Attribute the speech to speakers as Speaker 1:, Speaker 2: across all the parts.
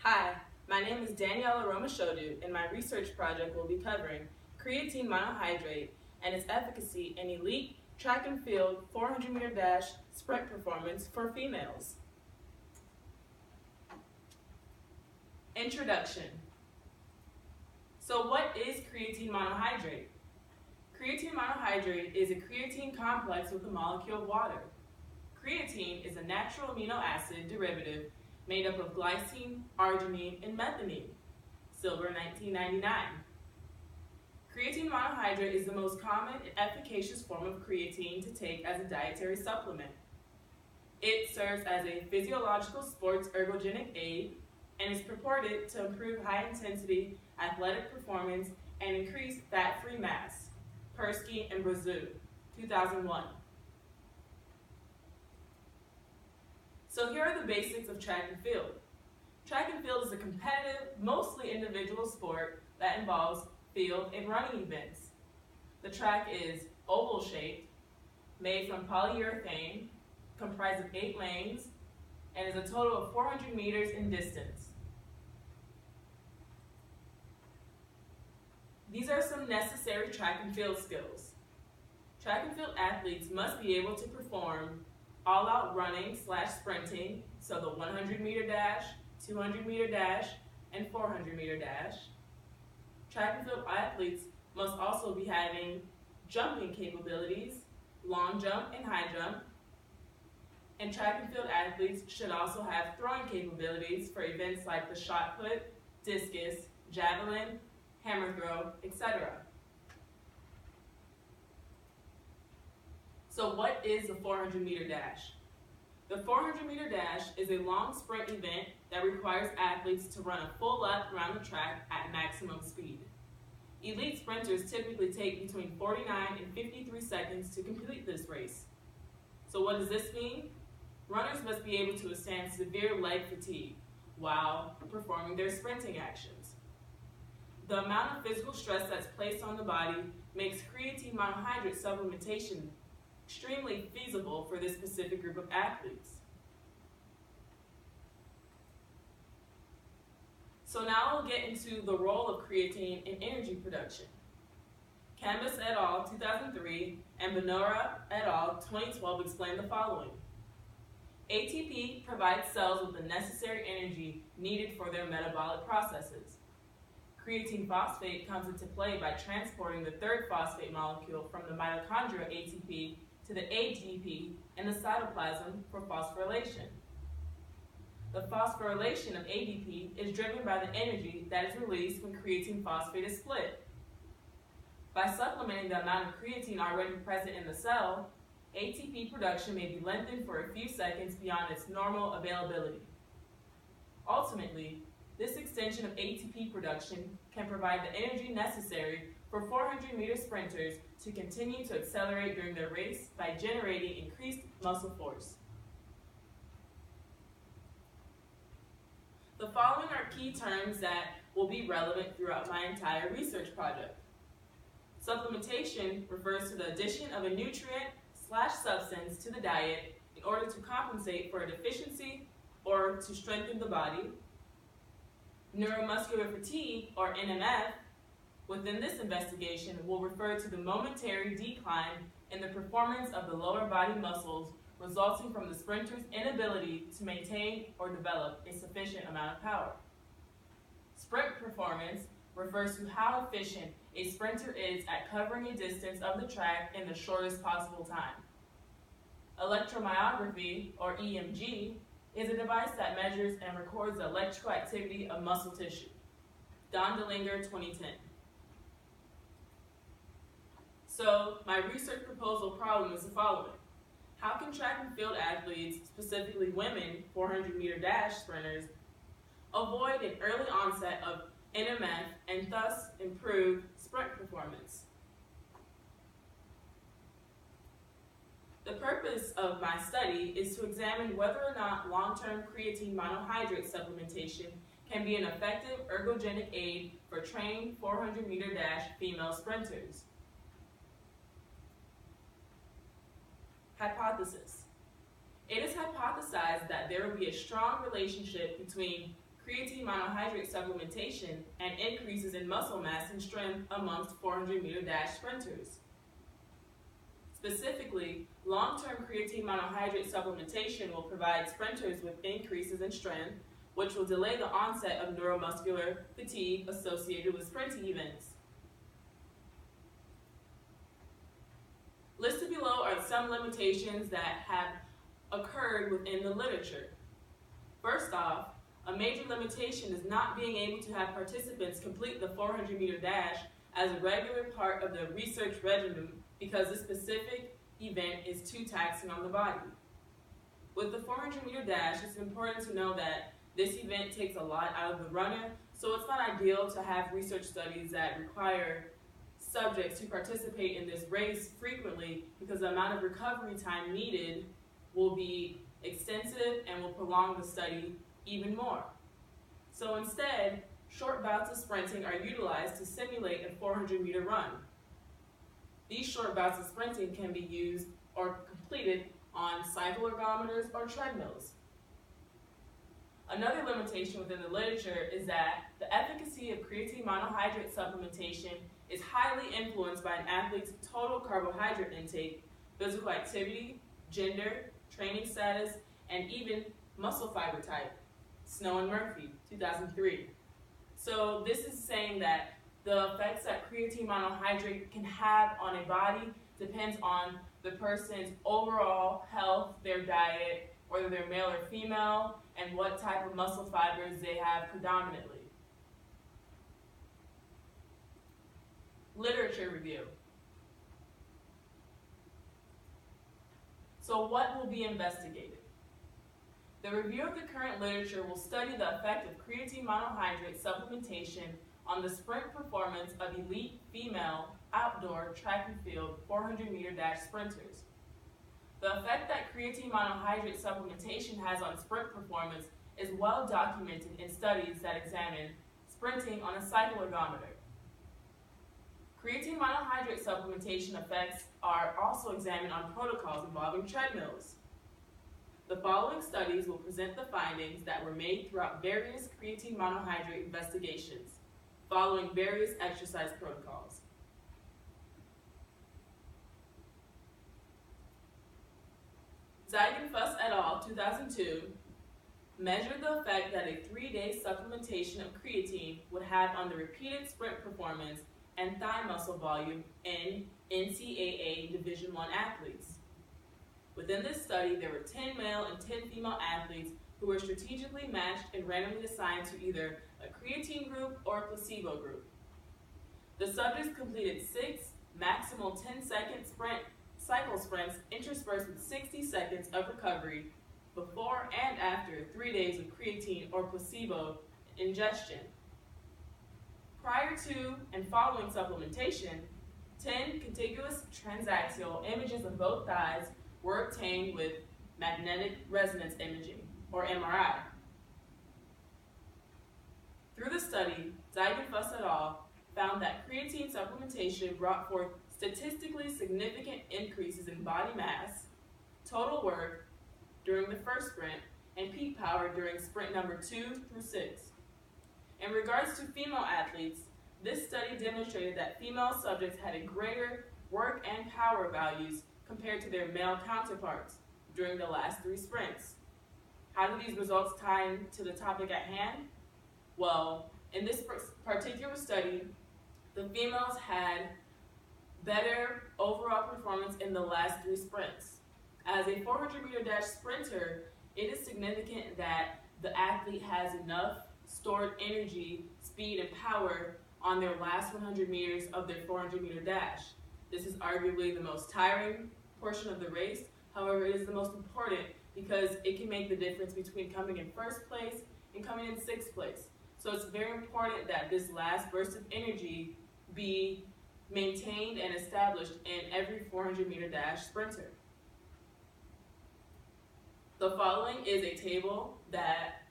Speaker 1: Hi, my name is Daniela Romashodu, and my research project will be covering creatine monohydrate and its efficacy in elite track and field 400-meter dash sprint performance for females. Introduction. So what is creatine monohydrate? Creatine monohydrate is a creatine complex with a molecule of water. Creatine is a natural amino acid derivative made up of glycine, arginine, and methionine. Silver, 1999. Creatine monohydrate is the most common and efficacious form of creatine to take as a dietary supplement. It serves as a physiological sports ergogenic aid and is purported to improve high-intensity athletic performance and increase fat-free mass. Persky and Brazil, 2001. So here are the basics of track and field. Track and field is a competitive, mostly individual sport that involves field and running events. The track is oval-shaped, made from polyurethane, comprised of 8 lanes, and is a total of 400 meters in distance. These are some necessary track and field skills. Track and field athletes must be able to perform all-out running / sprinting, so the 100-meter dash, 200-meter dash, and 400-meter dash. Track and field athletes must also be having jumping capabilities, long jump and high jump. And track and field athletes should also have throwing capabilities for events like the shot put, discus, javelin, hammer throw, etc. So what is the 400-meter dash? The 400-meter dash is a long sprint event that requires athletes to run a full lap around the track at maximum speed. Elite sprinters typically take between 49 and 53 seconds to complete this race. So what does this mean? Runners must be able to withstand severe leg fatigue while performing their sprinting actions. The amount of physical stress that's placed on the body makes creatine monohydrate supplementation extremely feasible for this specific group of athletes. So now we'll get into the role of creatine in energy production. Canvas et al. 2003 and Benora et al. 2012 explain the following. ATP provides cells with the necessary energy needed for their metabolic processes. Creatine phosphate comes into play by transporting the third phosphate molecule from the mitochondrial ATP to the ADP in the cytoplasm for phosphorylation. The phosphorylation of ADP is driven by the energy that is released when creatine phosphate is split. By supplementing the amount of creatine already present in the cell, ATP production may be lengthened for a few seconds beyond its normal availability. Ultimately, this extension of ATP production can provide the energy necessary for 400-meter sprinters to continue to accelerate during their race by generating increased muscle force. The following are key terms that will be relevant throughout my entire research project. Supplementation refers to the addition of a nutrient / substance to the diet in order to compensate for a deficiency or to strengthen the body. Neuromuscular fatigue, or NMF, within this investigation will refer to the momentary decline in the performance of the lower body muscles resulting from the sprinter's inability to maintain or develop a sufficient amount of power. Sprint performance refers to how efficient a sprinter is at covering a distance of the track in the shortest possible time. Electromyography, or EMG, is a device that measures and records the electrical activity of muscle tissue. Don DeLinger, 2010. So, my research proposal problem is the following. How can track and field athletes, specifically women 400-meter dash sprinters, avoid an early onset of NMF and thus improve sprint performance? The purpose of my study is to examine whether or not long-term creatine monohydrate supplementation can be an effective ergogenic aid for trained 400-meter dash female sprinters. Hypothesis. It is hypothesized that there will be a strong relationship between creatine monohydrate supplementation and increases in muscle mass and strength amongst 400-meter dash sprinters. Specifically, long-term creatine monohydrate supplementation will provide sprinters with increases in strength, which will delay the onset of neuromuscular fatigue associated with sprinting events. Listed below are some limitations that have occurred within the literature. First off, a major limitation is not being able to have participants complete the 400-meter dash as a regular part of the research regimen because this specific event is too taxing on the body. With the 400-meter dash, it's important to know that this event takes a lot out of the runner, so it's not ideal to have research studies that require subjects to participate in this race frequently because the amount of recovery time needed will be extensive and will prolong the study even more. So instead, short bouts of sprinting are utilized to simulate a 400-meter run. These short bouts of sprinting can be used or completed on cycle ergometers or treadmills. Another limitation within the literature is that the efficacy of creatine monohydrate supplementation is highly influenced by an athlete's total carbohydrate intake, physical activity, gender, training status, and even muscle fiber type. Snow and Murphy, 2003. So this is saying that the effects that creatine monohydrate can have on a body depends on the person's overall health, their diet, whether they're male or female, and what type of muscle fibers they have predominantly. Literature review. So what will be investigated? The review of the current literature will study the effect of creatine monohydrate supplementation on the sprint performance of elite female outdoor track and field 400-meter dash sprinters. The effect that creatine monohydrate supplementation has on sprint performance is well documented in studies that examine sprinting on a cycle ergometer. Creatine monohydrate supplementation effects are also examined on protocols involving treadmills. The following studies will present the findings that were made throughout various creatine monohydrate investigations, following various exercise protocols. Ziegenfuss et al. 2002 measured the effect that a 3-day supplementation of creatine would have on the repeated sprint performance and thigh muscle volume in NCAA Division I athletes. Within this study, there were 10 male and 10 female athletes who were strategically matched and randomly assigned to either a creatine group or a placebo group. The subjects completed 6 maximal 10-second cycle sprints interspersed with 60 seconds of recovery before and after 3 days of creatine or placebo ingestion. Prior to and following supplementation, 10 contiguous transaxial images of both thighs were obtained with magnetic resonance imaging, or MRI. Through the study, Ziegenfuss et al. Found that creatine supplementation brought forth statistically significant increases in body mass, total work during the first sprint, and peak power during sprint number 2 through 6. In regards to female athletes, this study demonstrated that female subjects had a greater work and power values compared to their male counterparts during the last 3 sprints. How do these results tie into the topic at hand? Well, in this particular study, the females had better overall performance in the last 3 sprints. As a 400-meter dash sprinter, it is significant that the athlete has enough stored energy, speed, and power on their last 100 meters of their 400-meter dash. This is arguably the most tiring portion of the race. However, it is the most important because it can make the difference between coming in first place and coming in 6th place. So it's very important that this last burst of energy be maintained and established in every 400-meter dash sprinter. The following is a table that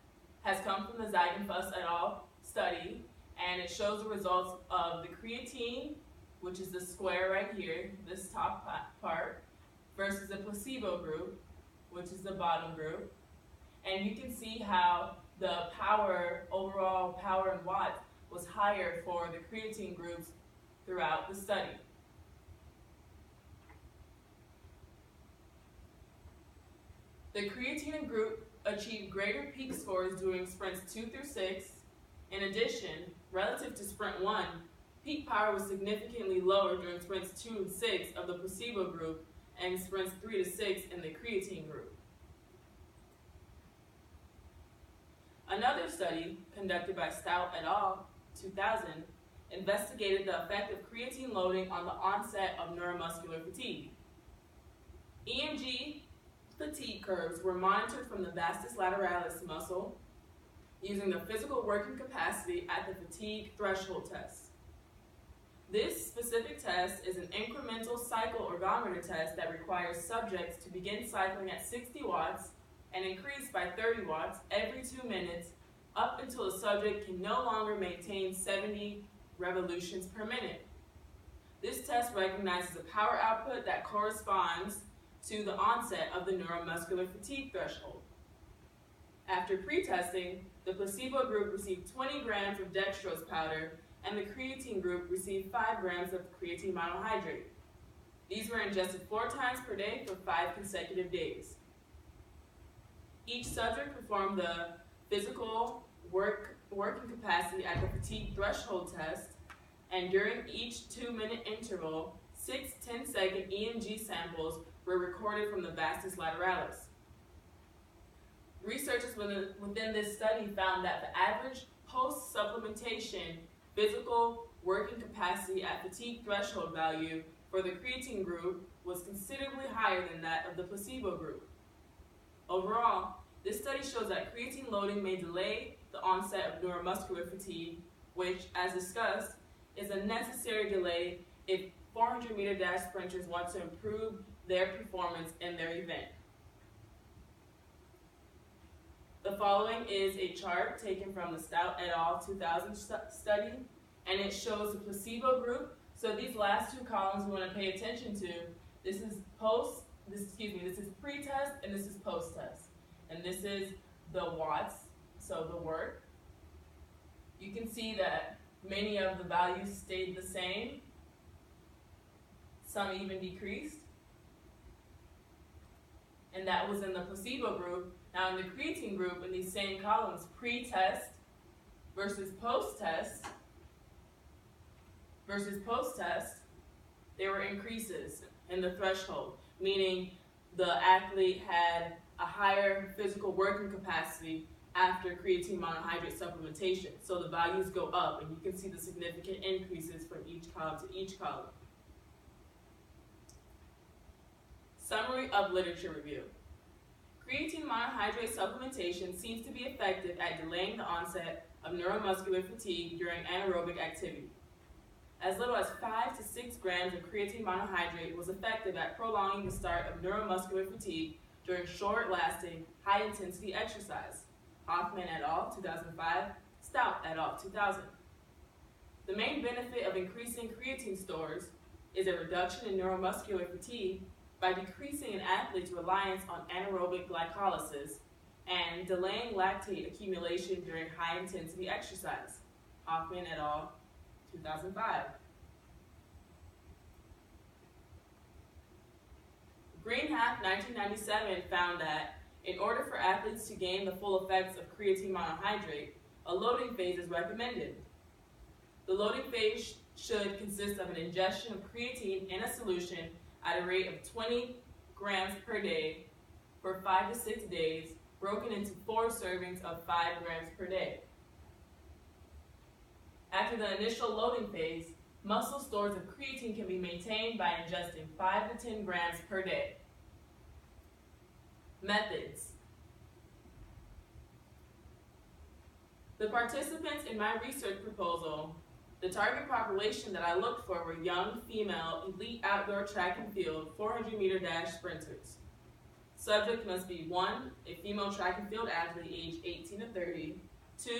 Speaker 1: has come from the Ziegenfuss et al. Study, and it shows the results of the creatine, which is the square right here, this top part, versus the placebo group, which is the bottom group. And you can see how the overall power in watts was higher for the creatine groups throughout the study. The creatine group achieved greater peak scores during sprints 2 through 6. In addition, relative to sprint 1, peak power was significantly lower during sprints 2 and 6 of the placebo group and sprints 3 to 6 in the creatine group. Another study, conducted by Stout et al. 2000, investigated the effect of creatine loading on the onset of neuromuscular fatigue. EMG fatigue curves were monitored from the vastus lateralis muscle using the physical working capacity at the fatigue threshold test. This specific test is an incremental cycle ergometer test that requires subjects to begin cycling at 60 watts and increase by 30 watts every 2 minutes up until the subject can no longer maintain 70 revolutions per minute. This test recognizes a power output that corresponds to the onset of the neuromuscular fatigue threshold. After pre-testing, the placebo group received 20 grams of dextrose powder and the creatine group received 5 grams of creatine monohydrate. These were ingested 4 times per day for 5 consecutive days. Each subject performed the physical working capacity at the fatigue threshold test, and during each 2-minute interval, 6 10-second EMG samples were recorded from the vastus lateralis. Researchers within this study found that the average post-supplementation physical working capacity at fatigue threshold value for the creatine group was considerably higher than that of the placebo group. Overall, this study shows that creatine loading may delay the onset of neuromuscular fatigue, which, as discussed, is a necessary delay if 400-meter dash sprinters want to improve their performance in their event. The following is a chart taken from the Stout et al. 2000 study, and it shows the placebo group. So these last 2 columns we want to pay attention to. This is pre-test and this is post-test. And this is the watts, so the work. You can see that many of the values stayed the same. Some even decreased. And that was in the placebo group. Now in the creatine group, in these same columns, pre-test versus post-test, there were increases in the threshold, meaning the athlete had a higher physical working capacity after creatine monohydrate supplementation. So the values go up, and you can see the significant increases from each column to each column. Summary of literature review. Creatine monohydrate supplementation seems to be effective at delaying the onset of neuromuscular fatigue during anaerobic activity. As little as 5 to 6 grams of creatine monohydrate was effective at prolonging the start of neuromuscular fatigue during short-lasting, high-intensity exercise. Hoffman et al. 2005, Stout et al. 2000. The main benefit of increasing creatine stores is a reduction in neuromuscular fatigue by decreasing an athlete's reliance on anaerobic glycolysis and delaying lactate accumulation during high-intensity exercise. Hoffman et al. 2005. Greenhalgh, 1997, found that in order for athletes to gain the full effects of creatine monohydrate, a loading phase is recommended. The loading phase should consist of an ingestion of creatine in a solution at a rate of 20 grams per day for 5 to 6 days, broken into 4 servings of 5 grams per day. After the initial loading phase, muscle stores of creatine can be maintained by ingesting 5 to 10 grams per day. Methods. The participants in my research proposal, the target population that I looked for were young, female, elite outdoor track and field 400-meter dash sprinters. Subject must be 1, a female track and field athlete aged 18 to 30, 2,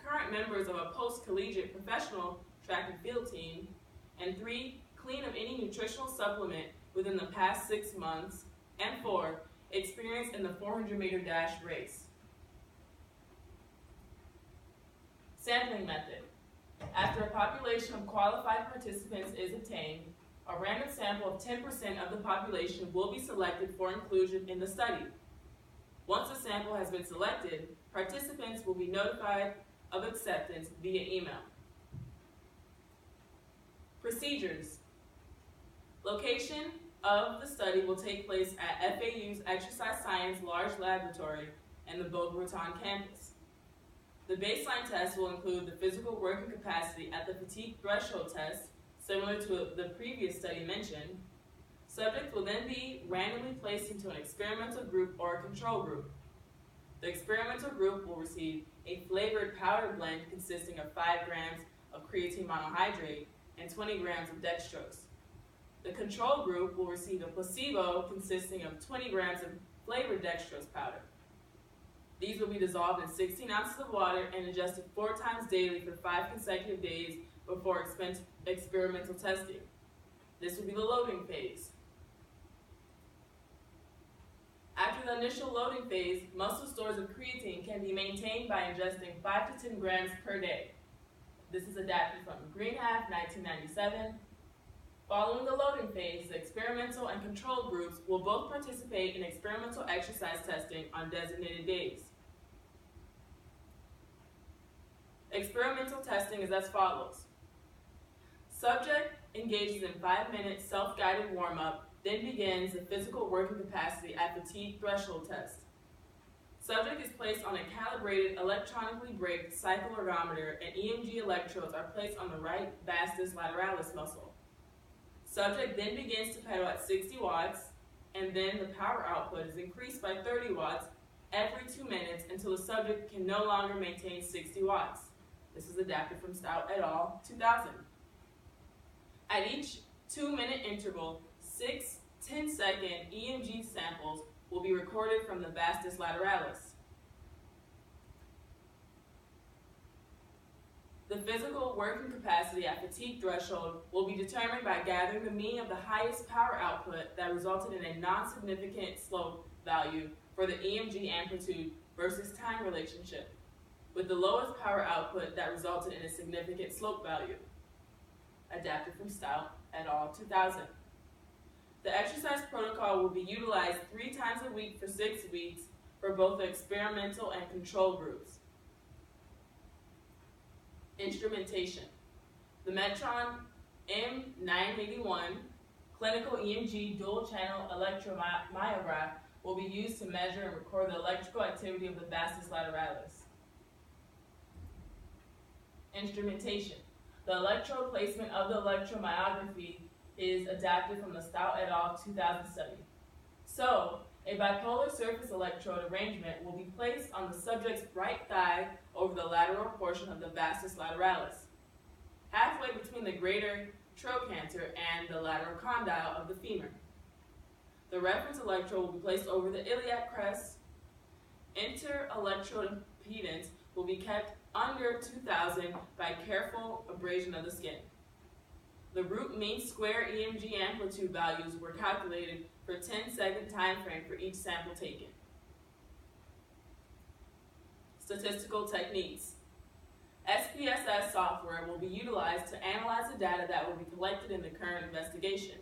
Speaker 1: current members of a post-collegiate professional track and field team, and 3, clean of any nutritional supplement within the past 6 months, and 4, experience in the 400-meter dash race. Sampling method. After a population of qualified participants is obtained, a random sample of 10% of the population will be selected for inclusion in the study. Once a sample has been selected, participants will be notified of acceptance via email. Procedures. Location of the study will take place at FAU's Exercise Science Large Laboratory and the Boca Raton campus. The baseline test will include the physical working capacity at the fatigue threshold test, similar to the previous study mentioned. Subjects will then be randomly placed into an experimental group or a control group. The experimental group will receive a flavored powder blend consisting of 5 grams of creatine monohydrate and 20 grams of dextrose. The control group will receive a placebo consisting of 20 grams of flavored dextrose powder. These will be dissolved in 16 ounces of water and adjusted 4 times daily for 5 consecutive days before experimental testing. This will be the loading phase. After the initial loading phase, muscle stores of creatine can be maintained by ingesting 5 to 10 grams per day. This is adapted from Greenhalgh, 1997. Following the loading phase, the experimental and control groups will both participate in experimental exercise testing on designated days. Experimental testing is as follows. Subject engages in 5-minute self-guided warm-up, then begins the physical working capacity at fatigue threshold test. Subject is placed on a calibrated, electronically braked cycle ergometer, and EMG electrodes are placed on the right vastus lateralis muscle. Subject then begins to pedal at 60 watts, and then the power output is increased by 30 watts every 2 minutes until the subject can no longer maintain 60 watts. This is adapted from Stout et al. 2000. At each 2-minute interval, 6 10-second EMG samples will be recorded from the vastus lateralis. The physical working capacity at fatigue threshold will be determined by gathering the mean of the highest power output that resulted in a non-significant slope value for the EMG amplitude versus time relationship, with the lowest power output that resulted in a significant slope value. Adapted from Stout et al. 2000. The exercise protocol will be utilized 3 times a week for 6 weeks for both the experimental and control groups. Instrumentation. The Metron M981 clinical EMG dual-channel electromyograph will be used to measure and record the electrical activity of the vastus lateralis. Instrumentation. The electrode placement of the electromyography is adapted from the Stout et al. 2000 study. So, a bipolar surface electrode arrangement will be placed on the subject's right thigh over the lateral portion of the vastus lateralis, halfway between the greater trochanter and the lateral condyle of the femur. The reference electrode will be placed over the iliac crest. Inter-electrode impedance will be kept under 2000 by careful abrasion of the skin. The root mean square EMG amplitude values were calculated for 10-second time frame for each sample taken. Statistical techniques. SPSS software will be utilized to analyze the data that will be collected in the current investigation.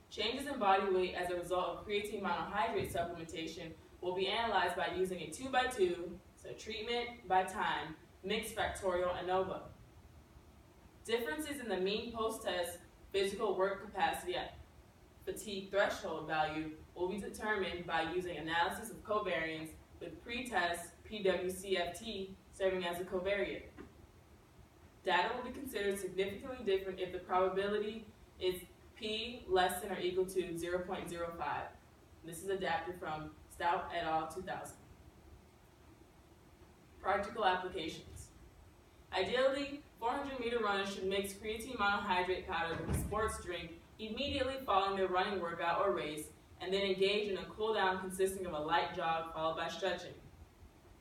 Speaker 1: Changes in body weight as a result of creatine monohydrate supplementation will be analyzed by using a 2x2, so treatment by time, mixed factorial ANOVA. Differences in the mean post-test physical work capacity at fatigue threshold value will be determined by using analysis of covariance with pre-test PWCFT serving as a covariate. Data will be considered significantly different if the probability is p less than or equal to 0.05. This is adapted from Stout et al. 2000. Practical applications. Ideally, 400-meter runners should mix creatine monohydrate powder with a sports drink immediately following their running workout or race, and then engage in a cool down consisting of a light jog followed by stretching.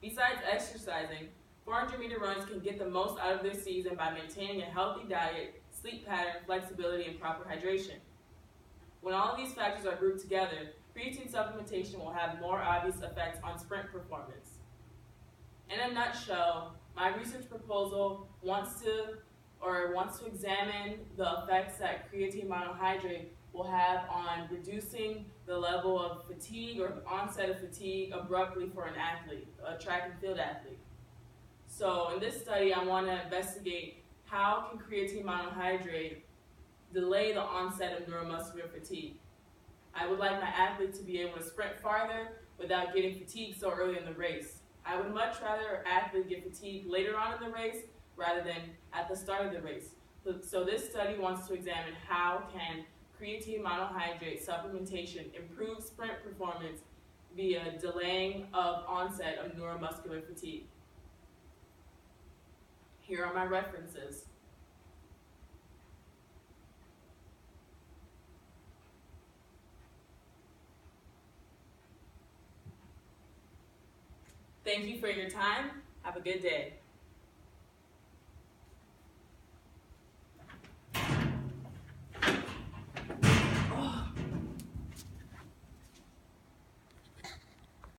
Speaker 1: Besides exercising, 400-meter runners can get the most out of their season by maintaining a healthy diet, sleep pattern, flexibility, and proper hydration. When all of these factors are grouped together, creatine supplementation will have more obvious effects on sprint performance. In a nutshell, My research proposal wants to examine the effects that creatine monohydrate will have on reducing the level of fatigue or onset of fatigue abruptly for an athlete, a track and field athlete. So in this study, I want to investigate how can creatine monohydrate delay the onset of neuromuscular fatigue. I would like my athlete to be able to sprint farther without getting fatigued so early in the race. I would much rather an athlete get fatigued later on in the race rather than at the start of the race. So this study wants to examine how can creatine monohydrate supplementation improve sprint performance via delaying of onset of neuromuscular fatigue. Here are my references. Thank you for your time. Have a good day.